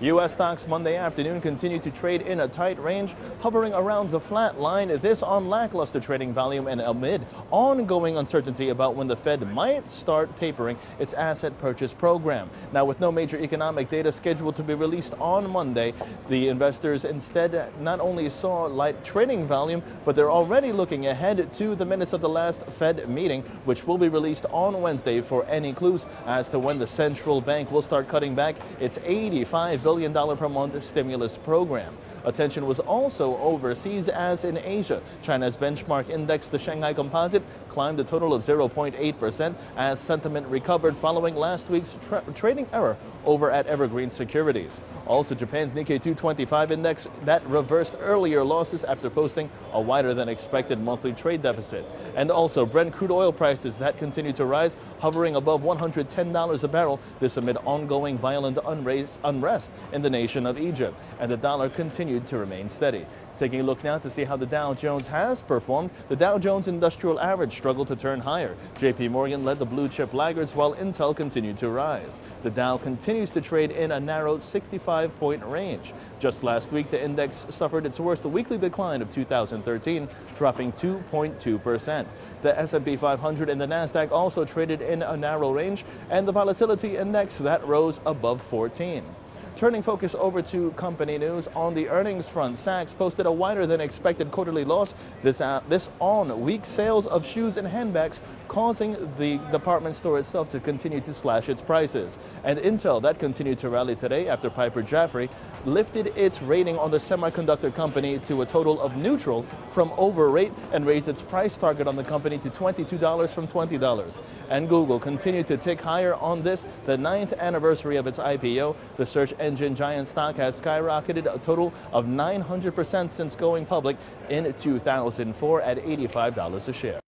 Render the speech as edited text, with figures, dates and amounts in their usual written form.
U.S. stocks Monday afternoon continue to trade in a tight range, hovering around the flat line. This on lackluster trading volume and amid ongoing uncertainty about when the Fed might start tapering its asset purchase program. Now, with no major economic data scheduled to be released on Monday, the investors instead not only saw light trading volume, but they're already looking ahead to the minutes of the last Fed meeting, which will be released on Wednesday for any clues as to when the central bank will start cutting back its $85 billion per month stimulus program. Attention was also overseas, as in Asia. China's benchmark index, the Shanghai Composite, climbed a total of 0.8% as sentiment recovered following last week's trading error over at Evergreen Securities. Also, Japan's Nikkei 225 index that reversed earlier losses after posting a wider than expected monthly trade deficit. And also Brent crude oil prices that continue to rise, hovering above $110 a barrel, this amid ongoing violent unrest in the nation of Egypt. And the dollar continued to remain steady. Taking a look now to see how the Dow Jones has performed. The Dow Jones Industrial Average struggled to turn higher. JP Morgan led the blue chip laggards while Intel continued to rise. The Dow continues to trade in a narrow 65-point range. Just last week, the index suffered its worst weekly decline of 2013, dropping 2.2%. The S&P 500 and the Nasdaq also traded in a narrow range, and the volatility index that rose above 14. Turning focus over to company news. On the earnings front, Saks posted a wider than expected quarterly loss. This on weak sales of shoes and handbags, causing the department store itself to continue to slash its prices. And Intel that continued to rally today after Piper Jaffray lifted its rating on the semiconductor company to a total of neutral from overrate and raised its price target on the company to $22 from $20. And Google continued to tick higher on this, the 9th anniversary of its IPO. The search engine giant stock has skyrocketed a total of 900% since going public in 2004 at $85 a share.